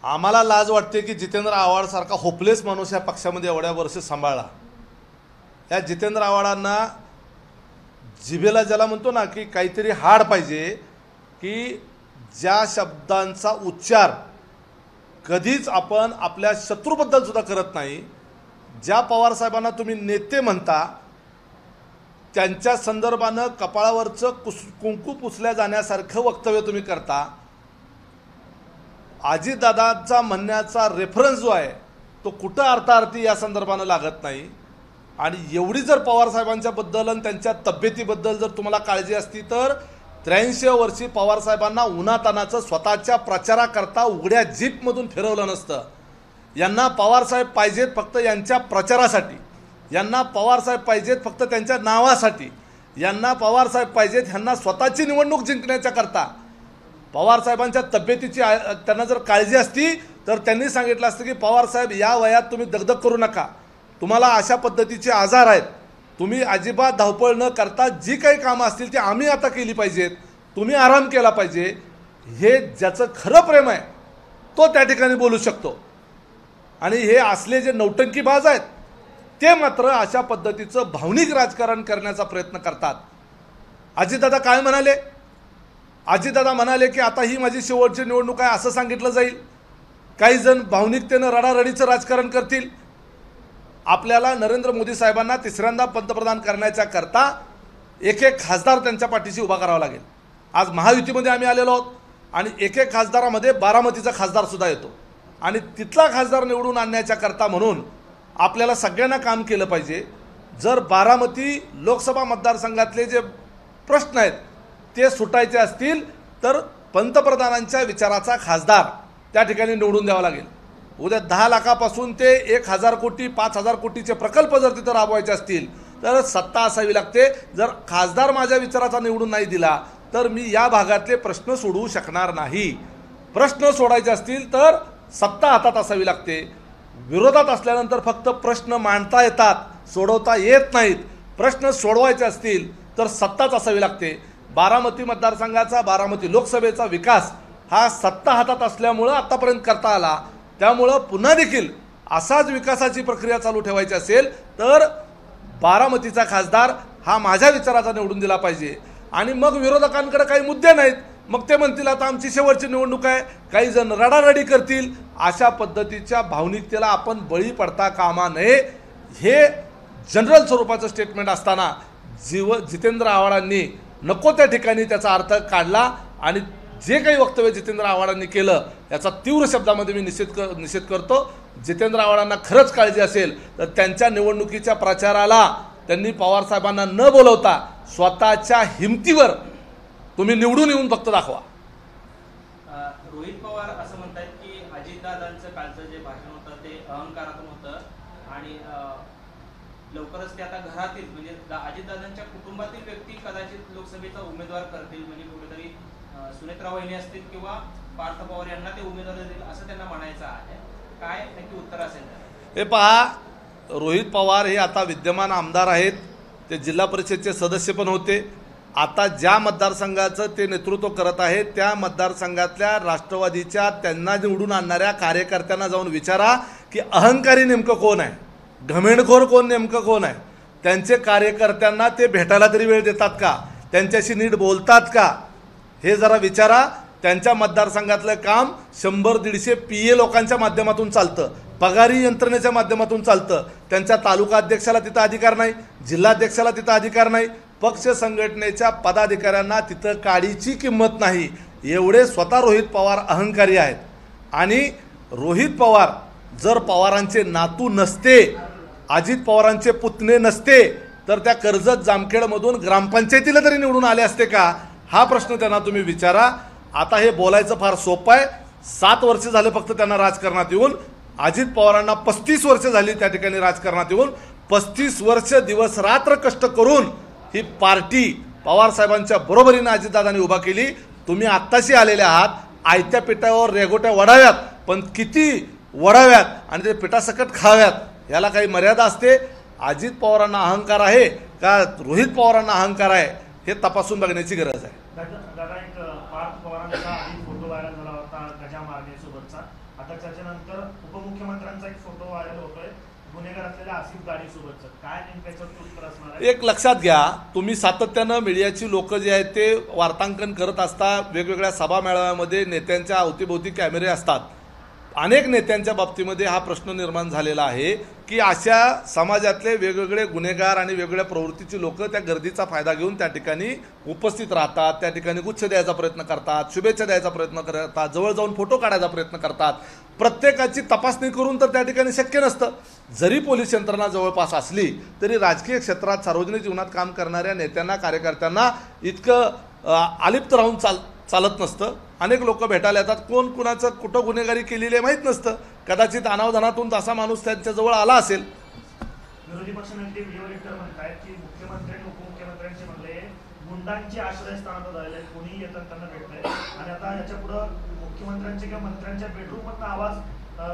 आम्हाला लाज वाटते की जितेंद्र आव्हाड सारखा होपलेस माणूस या पक्षामध्ये एवढ्या वर्ष सांभाळला। या जितेंद्र आव्हाडांना जिभेला ज्याला म्हणतो ना की काहीतरी हाड पाहिजे, की ज्या शब्दांचा उच्चार कधीच आपण आपल्या शत्रूबद्दल सुद्धा करत नाही। ज्या पवार साहेबांना तुम्ही नेते म्हणता त्यांच्या संदर्भानं कपाळावरचं कुंकू पुसल्या जाण्यासारखं वक्तव्य तुम्ही करता। अजितदादांचा म्हणण्याचा रेफरन्स जो आहे तो कुठं अर्थार्थी या संदर्भानं लागत नाही। आणि एवढी जर पवार साहेबांच्या बद्दल आणि त्यांच्या तब्येतीबद्दल जर तुम्हाला काळजी असती तर 83 वर्षी पवार साहेबांना उन्हातानाचं स्वतःच्या प्रचाराकरता उघड्या जीपमधून फिरवलं नसतं। यांना पवार साहेब पाहिजेत फक्त यांच्या प्रचारासाठी, यांना पवार साहेब पाहिजेत फक्त त्यांच्या नावासाठी, यांना पवार साहेब पाहिजेत ह्यांना स्वतःची निवडणूक जिंकण्याच्या करता। पवार साहेबांच्या तब्येतीची त्यांना जर काळजी असती तर त्यांनी सांगितलं असतं की पवार साहेब या वयात तुम्ही दगदग करू नका, तुम्हाला अशा पद्धतीचे आजार आहेत, तुम्ही अजिबात धावपळ न करता जी काही कामं असतील ती आम्ही आता केली पाहिजेत, तुम्ही आराम केला पाहिजे। हे ज्याचं खरं प्रेम आहे तो त्या ठिकाणी बोलू शकतो। आणि हे असले जे नौटंकीबाज आहेत ते मात्र अशा पद्धतीचं भावनिक राजकारण करण्याचा प्रयत्न करतात। अजितदादा काय म्हणाले? अजितदादा म्हणाले की आता ही माझी शेवटची निवडणूक आहे असं सांगितलं जाईल। काही जण भावनिकतेनं रडारडीचं राजकारण करतील। आपल्याला नरेंद्र मोदी साहेबांना तिसऱ्यांदा पंतप्रधान करण्याच्या करता एक एक खासदार त्यांच्या पाठीशी उभा करावा लागेल। आज महायुतीमध्ये आम्ही आलेलो आहोत आणि एक एक खासदारामध्ये बारामतीचा खासदार सुद्धा येतो आणि तिथला खासदार निवडून आणण्याच्या करता म्हणून आपल्याला सगळ्यांना काम केलं पाहिजे। जर बारामती लोकसभा मतदारसंघातले जे प्रश्न आहेत ते सुटायचे असतील तर पंतप्रधानांच्या विचाराचा खासदार त्या ठिकाणी निवडून द्यावा लागेल। उद्या 10 लाखापासून ते 1000 कोटी 5000 कोटीचे प्रकल्प जर तिथं राबवायचे असतील तर सत्ता असावी लागते। जर खासदार माझ्या विचाराचा निवडून नाही दिला तर मी या भागातले प्रश्न सोडवू शकणार नाही। प्रश्न सोडायचे असतील तर सत्ता हातात असावी लागते। विरोधात असल्यानंतर फक्त प्रश्न मांडता येतात, सोडवता येत नाहीत। प्रश्न सोडवायचे असतील तर सत्ताच असावी लागते। बारामती मतदारसंघाचा, बारामती लोकसभेचा विकास हा सत्ता हातात असल्यामुळं आतापर्यंत करता आला। त्यामुळं पुन्हा देखील असाच विकासाची प्रक्रिया चालू ठेवायची असेल तर बारामतीचा खासदार हा माझ्या विचाराचा निवडून दिला पाहिजे। आणि मग विरोधकांकडे काही मुद्दे नाहीत, मग ते म्हणतील आता आमची शेवटची निवडणूक आहे, काही जण रडारडी करतील। अशा पद्धतीच्या भावनिकतेला आपण बळी पडता कामा नये। हे जनरल स्वरूपाचं स्टेटमेंट असताना जितेंद्र आव्हाडांनी नको त्या ठिकाणी त्याचा अर्थ काढला आणि जे काही वक्तव्य जितेंद्र आव्हाडांनी केलं याचा तीव्र शब्दामध्ये मी निषेध करतो। जितेंद्र आव्हाडांना खरंच काळजी असेल तर त्यांच्या निवडणुकीच्या प्रचाराला त्यांनी पवार साहेबांना न बोलवता स्वतःच्या हिमतीवर तुम्ही निवडून येऊन फक्त दाखवा। रोहित पवार असं म्हणतात की अजितदादांचं कालचं जे भाषण होतं ते अहंकारातून होतं आणि लवकरच ते आता घरातील म्हणजे अजितदादांच्या कुटुंबातील व्यक्ती कदाचित लोकसभेचा उमेदवार करतील, म्हणजे कुठेतरी सुनेत्रा वहिनी असतील किंवा पार्थ पवार यांना ते उमेदवार देतील असं त्यांना म्हणायचं आहे। काय नक्की उत्तर असेल? हे पहा, रोहित पवार हे आता विद्यमान आमदार आहेत, ते जिल्हा परिषदेचे सदस्य पण होते। आता ज्या मतदारसंघाचं ते नेतृत्व करत आहेत त्या मतदारसंघातल्या राष्ट्रवादीच्या त्यांना निवडून आणणाऱ्या कार्यकर्त्यांना जाऊन विचारा की अहंकारी नेमकं कोण आहे, घमेंडखोर कोण नेमकं कोण आहे। त्यांचे कार्यकर्त्यांना ते भेटायला तरी वेळ देतात का, त्यांच्याशी नीट बोलतात का, हे जरा विचारा। त्यांच्या मतदारसंघातलं काम 100-150 PA लोकांच्या माध्यमातून चालतं, पगारी यंत्रणेच्या माध्यमातून चालतं। त्यांच्या तालुका अध्यक्षाला तिथं अधिकार नाही, जिल्हाध्यक्षाला तिथं अधिकार नाही, पक्ष संघटनेच्या पदाधिकाऱ्यांना तिथं काडीची किंमत नाही। एवढे स्वतः रोहित पवार अहंकारी आहेत। आणि रोहित पवार जर पवारांचे नातू नसते, अजित पवारांचे पुतणे नसते तर त्या कर्जत जामखेडमधून ग्रामपंचायतीला तरी निवडून आले असते का, हा प्रश्न त्यांना तुम्ही विचारा। आता हे बोलायचं फार सोपं आहे। 7 वर्ष झाले फक्त त्यांना राजकारणात येऊन, अजित पवारांना 35 वर्ष झाली त्या ठिकाणी राजकारणात येऊन। 35 वर्ष दिवस रात्र कष्ट करून ही पार्टी पवार साहेबांच्या बरोबरीने अजितदादांनी उभा केली। तुम्ही आत्ताशी आलेले आहात, आयत्या पिठावर रेगोट्या वडाव्यात, पण किती वडाव्यात आणि ते पिठासकट खाव्यात याला काही मर्यादा असते। अजित पवारांना अहंकार आहे का रोहित पवारांना अहंकार आहे हे तपासून बघण्याची गरज आहे। दादा एक पार्थ पवारांचा आधी फोटो व्हायरल झाला होता गजा मारण्यासोबतचा, आता त्याच्यानंतर उपमुख्यमंत्र्यांचा एक फोटो व्हायरल होतोय गुन्हेगार असलेल्या आसिफ गाडीसोबतचं, काय नेमकं याच्यावर उत्तर असणार आहे? एक लक्षात घ्या, तुम्ही सातत्यानं मीडियाची लोक जे आहेत ते वार्तांकन करत असता, वेगवेगळ्या सभा मेळाव्यामध्ये नेत्यांच्या अवतीभोवती कॅमेरे असतात. अनेक नेत्यांच्या बाबतीमध्ये हा प्रश्न निर्माण झालेला आहे की अशा समाजातले वेगवेगळे गुन्हेगार आणि वेगवेगळ्या प्रवृत्तीची लोक त्या गर्दीचा फायदा घेऊन त्या ठिकाणी उपस्थित राहतात, त्या ठिकाणी गुच्छ द्यायचा प्रयत्न करतात, शुभेच्छा द्यायचा प्रयत्न करतात, जवळ जाऊन फोटो काढायचा प्रयत्न करतात. प्रत्येकाची तपासणी करून तर त्या ठिकाणी शक्य नसतं. जरी पोलीस यंत्रणा जवळपास असली तरी राजकीय क्षेत्रात सार्वजनिक जीवनात काम करणाऱ्या नेत्यांना कार्यकर्त्यांना इतकं आलिप्त राहून चालत नसतं. अनेक लोक भेटायला येतात, कोण कुणाचं कुठं गुन्हेगारी केलेली आहे माहीत नसतं. कदाचित अनावधानातून तसा माणूस त्यांच्याजवळ आला असेल. विरोधी पक्षनेते व्हिडिओ एडिटर म्हणतात की मुख्यमंत्री आणि उपमुख्यमंत्र्यांचे म्हणले गुंडांची आश्रयस्थानात झालेले आहेत, कोणीही येतात त्यांना भेटतंय आणि आता याच्या पुढं मुख्यमंत्र्यांच्या किंवा मंत्र्यांच्या बेडरूममधून आवाज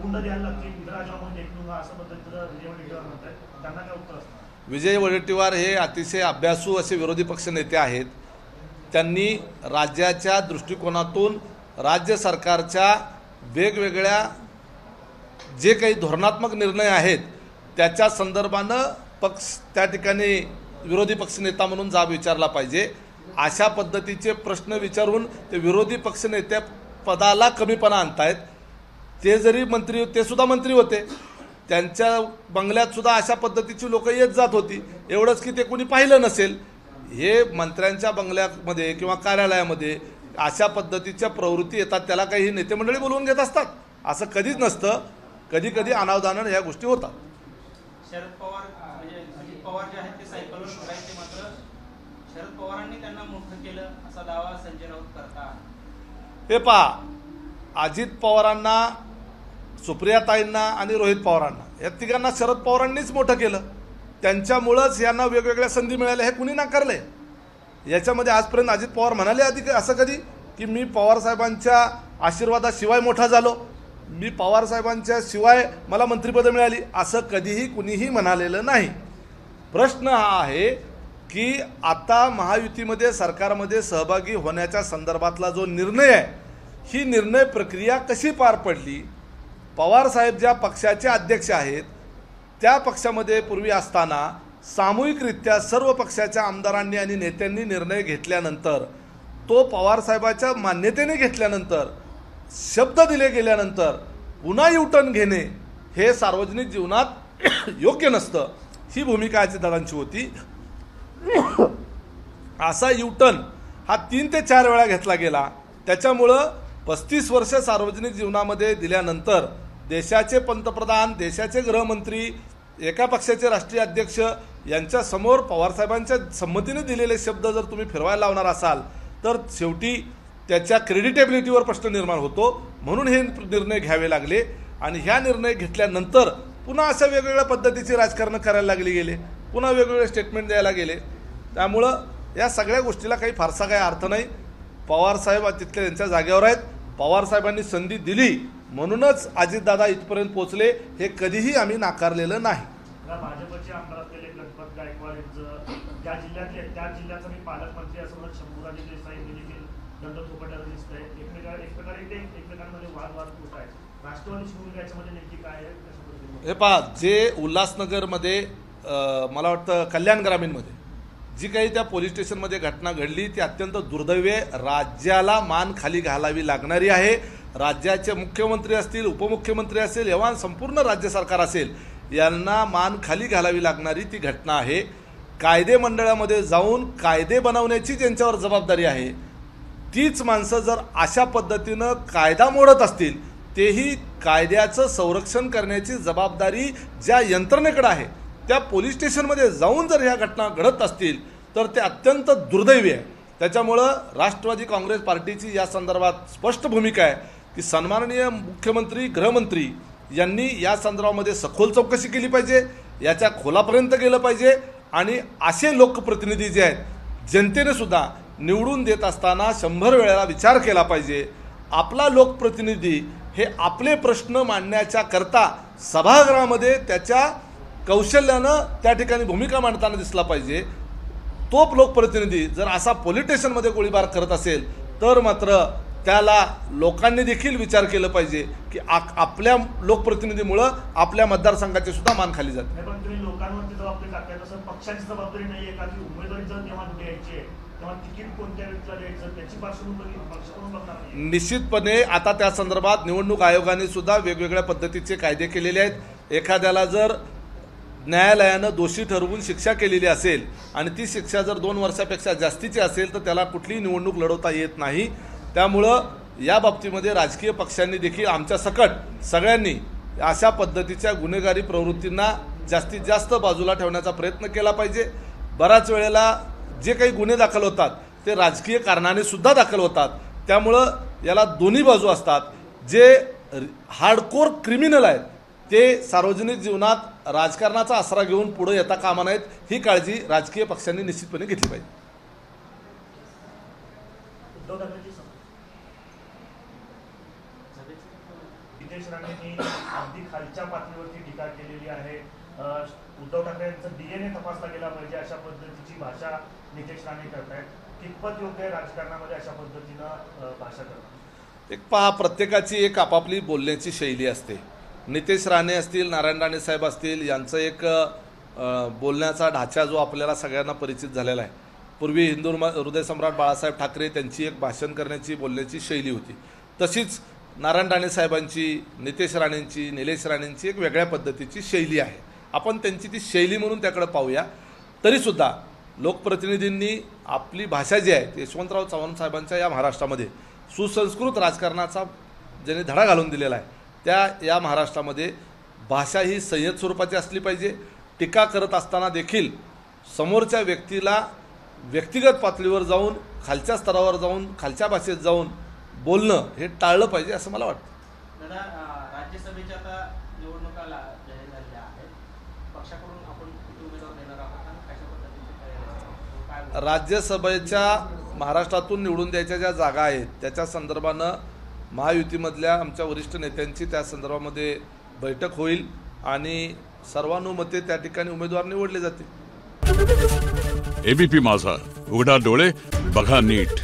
गुंड द्यायला लागतील राजामोहन देशमुख असं पद्धतीचं व्हिडिओ एडिटर म्हणतात, त्यांना काय उत्तर असणार? विजय वडेट्टीवार हे अतिशय अभ्यासू असे विरोधी पक्षनेते आहेत. त्यांनी राज्याच्या दृष्टिकोनातून राज्य सरकारच्या वेगवेगळ्या जे काही धोरणात्मक निर्णय आहेत त्याच्या संदर्भानं त्या ठिकाणी विरोधी पक्षनेता म्हणून जाब विचारला पाहिजे. अशा पद्धतीचे प्रश्न विचारून ते विरोधी पक्षनेत्या पदाला कमीपणा आणतायत. ते जरी मंत्री, ते सुद्धा मंत्री होते, त्यांच्या बंगल्यात सुद्धा अशा पद्धतीची लोक येत जात होती. एवढंच की ते कोणी पाहिलं नसेल. हे मंत्र्यांच्या बंगल्यामध्ये किंवा कार्यालयामध्ये अशा पद्धतीच्या प्रवृत्ती येतात, त्याला काही नेते मंडळी बोलवून घेत असतात, असं कधीच नसतं. कधी कधी अनावधानानं ह्या गोष्टी होतात. शरद पवार म्हणजे अजित पवार जे आहेत ते सायकलवर शोधायचे, मात्र शरद पवारांनी त्यांना मोठं केलं असा दावा संजय राऊत करतात. हे पहा, अजित पवारांना, सुप्रियाताईंना आणि रोहित पवारांना या तिघांना शरद पवारांनीच मोठं केलं. त्यांच्यामुळंच यांना वेगवेगळ्या संधी मिळाल्या हे कुणी नाकारले? याच्यामध्ये आजपर्यंत अजित पवार म्हणाले आधी असं कधी की मी पवारसाहेबांच्या आशीर्वादाशिवाय मोठा झालो, मी पवारसाहेबांच्या शिवाय मला मंत्रिपदं मिळाली, असं कधीही कुणीही म्हणालेलं नाही. प्रश्न हा आहे की आता महायुतीमध्ये सरकारमध्ये सहभागी होण्याच्या संदर्भातला जो निर्णय आहे, ही निर्णय प्रक्रिया कशी पार पडली? पवारसाहेब ज्या पक्षाचे अध्यक्ष आहेत त्या पक्षामध्ये पूर्वी असताना सामूहिकरित्या सर्व पक्षाच्या आमदारांनी आणि नेत्यांनी निर्णय घेतल्यानंतर, तो पवारसाहेबाच्या मान्यतेने घेतल्यानंतर, शब्द दिले गेल्यानंतर पुन्हा युटर्न घेणे हे सार्वजनिक जीवनात योग्य नसतं. ही भूमिका अजितदादांची होती. असा युटर्न हा 3 ते 4 वेळा घेतला गेला. त्याच्यामुळं 35 वर्ष सार्वजनिक जीवनामध्ये दिल्यानंतर देशाचे पंतप्रधान, देशाचे गृहमंत्री, एका पक्षाचे राष्ट्रीय अध्यक्ष यांच्या समोर पवारसाहेबांच्या संमतीने दिलेले शब्द जर तुम्ही फिरवायला लावणार असाल तर शेवटी त्याच्या क्रेडिटेबिलिटीवर प्रश्न निर्माण होतो. म्हणून हे निर्णय घ्यावे लागले आणि ह्या निर्णय घेतल्यानंतर पुन्हा अशा वेगवेगळ्या पद्धतीचे राजकारण करायला लागले गेले, पुन्हा वेगवेगळे स्टेटमेंट द्यायला गेले. त्यामुळं या सगळ्या गोष्टीला काही फारसा काही अर्थ नाही. पवारसाहेब तिथल्या त्यांच्या जागेवर आहेत. पवारसाहेबांनी संधी दिली म्हणूनच अजितदादा इथपर्यंत पोहोचले, हे कधीही आम्ही नाकारलेलं नाही. भाजपचे आमदार असलेले गणपत गायकवाड ज्या जिल्ह्यातले त्या जिल्ह्याचा मी पालकमंत्री असं म्हणत शंभूराजे देसाई देखील दंड थोपटल्याचं दिसतंय. एकमेकांमध्ये वाद होत आहे. राष्ट्रवादीची भूमिका याच्यामध्ये नेमकी काय आहे? हे पहा, जे उल्हासनगरमध्ये मला वाटतं कल्याण ग्रामीणमध्ये जी काही त्या पोलीस स्टेशनमध्ये घटना घडली ती अत्यंत दुर्दैवी आहे. राज्याला मान खाली घालावी लागणारी आहे. राज्याचे मुख्यमंत्री असतील, उपमुख्यमंत्री असेल, एव्हा संपूर्ण राज्य सरकार असेल, यांना मान खाली घालावी लागणारी ती घटना आहे. कायदे मंडळामध्ये जाऊन कायदे बनवण्याची ज्यांच्यावर जबाबदारी आहे, तीच माणसं जर अशा पद्धतीनं कायदा मोडत असतील, तेही कायद्याचं संरक्षण करण्याची जबाबदारी ज्या यंत्रणेकडे आहे, त्या पोलीस स्टेशनमध्ये जाऊन जर ह्या घटना घडत असतील तर ते अत्यंत दुर्दैवी आहे. त्याच्यामुळं राष्ट्रवादी काँग्रेस पार्टीची या संदर्भात स्पष्ट भूमिका आहे की सन्माननीय मुख्यमंत्री, गृहमंत्री यांनी या संदर्भामध्ये सखोल चौकशी केली पाहिजे, याच्या खोलापर्यंत गेलं पाहिजे आणि असे लोकप्रतिनिधी जे आहेत, जनतेने सुद्धा निवडून देत असताना 100 वेळा विचार केला पाहिजे. आपला लोकप्रतिनिधी हे आपले प्रश्न मांडण्याच्या करता सभागृहामध्ये त्याच्या कौशल्यानं त्या ठिकाणी भूमिका मांडताना दिसला पाहिजे. तो लोकप्रतिनिधी जर असा पोलीस स्टेशनमध्ये गोळीबार करत असेल तर मात्र त्याला लोकांनी देखील विचार केला पाहिजे की आपल्या लोकप्रतिनिधीमुळं आपल्या मतदारसंघाची सुद्धा मान खाली जाते. नाही, पण तुम्ही लोकांवरती जबाबदारी टाकताय, तसं पक्षाची जबाबदारी नाहीये का की उमेदवारी जर तेव्हा द्यायची आहे तेव्हा तिकीट कोणत्या व्यक्तीला द्यायचं त्याची पार्श्वभूमी पक्ष कोण बघणार नाही. निश्चितपणे आता त्या संदर्भात निवडणूक आयोगाने सुद्धा वेगवेगळ्या पद्धतीचे कायदे केलेले आहेत. एखाद्याला जर न्यायालयानं दोषी ठरवून शिक्षा केलेली असेल आणि ती शिक्षा जर 2 वर्षापेक्षा जास्तीची असेल तर त्याला कुठलीही निवडणूक लढवता येत नाही. त्यामुळं या बाबतीमध्ये राजकीय पक्षांनी देखील आमच्या सकट सगळ्यांनी अशा पद्धतीच्या गुन्हेगारी प्रवृत्तींना जास्तीत जास्त बाजूला ठेवण्याचा प्रयत्न केला पाहिजे. बऱ्याच वेळेला जे काही गुन्हे दाखल होतात ते राजकीय कारणाने सुद्धा दाखल होतात. त्यामुळं याला दोन्ही बाजू असतात. जे हार्डकोर क्रिमिनल आहेत ते सार्वजनिक जीवनात राजकारणाचा आसरा घेऊन पुढे येता कामा नयेत, ही काळजी राजकीय पक्षांनी निश्चितपणे घेतली पाहिजे. उद्धव ठाकरेंची नितेश राणेंनी अगदी खालच्या पातळीवरती टीका केलेली आहे. उद्धव ठाकरे यांचा DNA तपासला गेला पाहिजे अशा पद्धतीची भाषा नितेश राणे करतायत. कितपत योग्य आहे राजकारणामध्ये अशा पद्धतीनं भाषा करणं? एक पहा, प्रत्येकाची एक आपापली बोलण्याची शैली असते. नितेश राणे असतील, नारायण राणे साहेब असतील, यांचं एक बोलण्याचा ढाचा जो आपल्याला सगळ्यांना परिचित झालेला आहे. पूर्वी हिंदू हृदयसम्राट बाळासाहेब ठाकरे त्यांची एक भाषण करण्याची बोलण्याची शैली होती. तशीच नारायण राणे साहेबांची, नितेश राणेंची, निलेश राणेंची एक वेगळ्या पद्धतीची शैली आहे. आपण त्यांची ती शैली म्हणून त्याकडे पाहूया. तरीसुद्धा लोकप्रतिनिधींनी आपली भाषा जी आहे ती यशवंतराव चव्हाण साहेबांच्या या महाराष्ट्रामध्ये सुसंस्कृत राजकारणाचा ज्यांनी धडा घालून दिलेला आहे त्या या महाराष्ट्रामध्ये भाषा ही संयत स्वरूपाची असली पाहिजे. टीका करत असताना देखील समोरच्या व्यक्तीला व्यक्तिगत पातळीवर जाऊन, खालच्या स्तरावर जाऊन, खालच्या भाषेत जाऊन बोलणं हे टाळलं पाहिजे असं मला वाटतं. दादा, राज्यसभेच्या आता निवडणुका जाहीर झालेल्या आहेत. पक्षाकडून आपण किती उमेदवार देणार आहात आणि कशा पद्धतीचे राज्यसभेच्या महाराष्ट्रातून निवडून द्यायच्या ज्या जागा आहेत त्याच्या संदर्भानं महायुतीमधल्या आमच्या वरिष्ठ नेत्यांची त्या संदर्भामध्ये बैठक होईल आणि सर्वानुमते त्या ठिकाणी उमेदवार निवडले जातील. एबीपी माझा, उघडा डोळे बघा नीट.